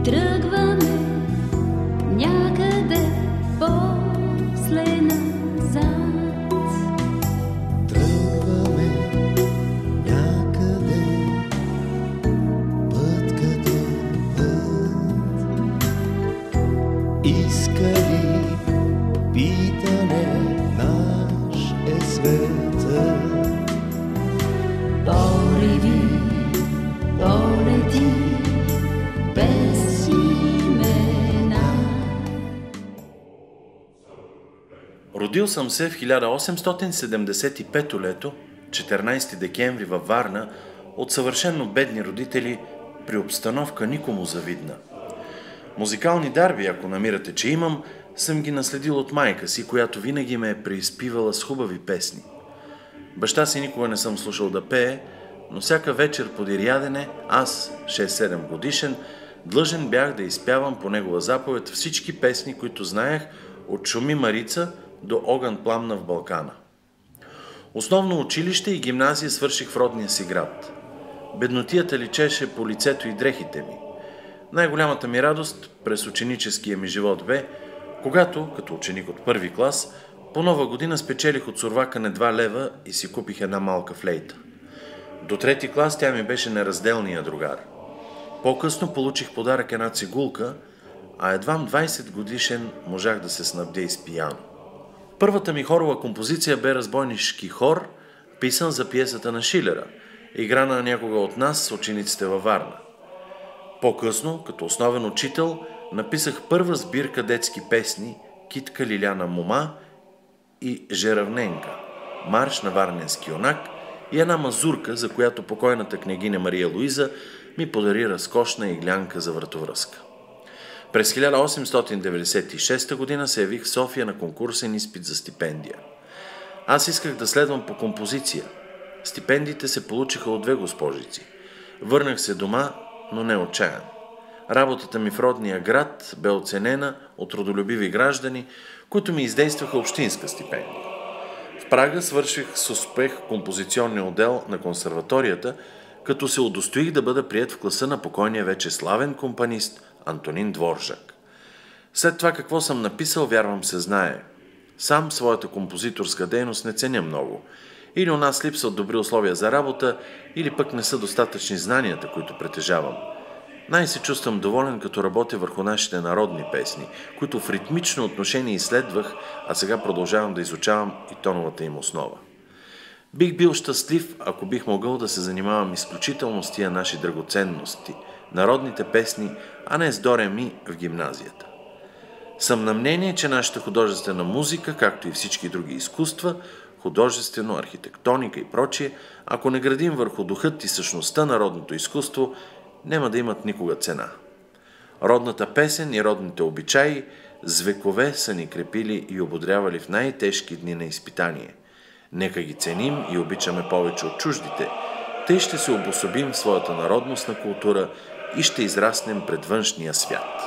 Тръгваме някъде после назад. Тръгваме някъде път като път. Искали питане наш е света. Пориви, полети, без имена. Родил съм се в 1875 лето, 14 декември във Варна, от съвършенно бедни родители, при обстановка никому завидна. Музикални дарби, ако намирате, че имам, съм ги наследил от майка си, която винаги ме е преизпивала с хубави песни. Баща си никога не съм слушал да пее, но всяка вечер подир ядене, аз, 6-7 годишен, длъжен бях да изпявам по негова заповед всички песни, които знаех, от Шуми Марица до Огън пламна в Балкана. Основно училище и гимназия свърших в родния си град. Беднотията личеше по лицето и дрехите ми. Най-голямата ми радост през ученическия ми живот бе, когато, като ученик от първи клас, по нова година спечелих от сурвака 2 лева и си купих една малка флейта. До 3 клас тя ми беше неразделния другар. По-късно получих подарък една цигулка, а едвам 20 годишен можах да се снабдя и с пияно. Първата ми хорова композиция бе разбойнишки хор, писан за пиесата на Шилера, играна някога от нас с учениците във Варна. По-късно, като основен учител, написах първа сбирка детски песни Китка Лиляна Мома и Жеравненка, марш на варненски юнак и една мазурка, за която покойната княгиня Мария Луиза ми подари разкошна иглянка за вратовръзка. През 1896 година се явих в София на конкурсен изпит за стипендия. Аз исках да следвам по композиция. Стипендиите се получиха от 2 госпожици. Върнах се дома, но не отчаян. Работата ми в родния град бе оценена от родолюбиви граждани, които ми издействаха общинска стипендия. В Прага свърших с успех композиционния отдел на консерваторията, като се удостоих да бъда приет в класа на покойния вече славен компанист Антонин Дворжак. След това какво съм написал, вярвам се знае. Сам своята композиторска дейност не ценя много. Или у нас липсват добри условия за работа, или пък не са достатъчни знанията, които притежавам. Най-се чувствам доволен, като работя върху нашите народни песни, които в ритмично отношение изследвах, а сега продължавам да изучавам и тоновата им основа. Бих бил щастлив, ако бих могъл да се занимавам изключително с тия наши драгоценности, народните песни, а не с до ре ми в гимназията. Съм на мнение, че нашата художествена музика, както и всички други изкуства, художествено, архитектоника и прочие, ако не градим върху духът и същността на родното изкуство, няма да имат никога цена. Родната песен и родните обичаи с векове са ни крепили и ободрявали в най-тежки дни на изпитание. Нека ги ценим и обичаме повече от чуждите. Тъй ще се обособим в своята народностна култура и ще израснем пред външния свят.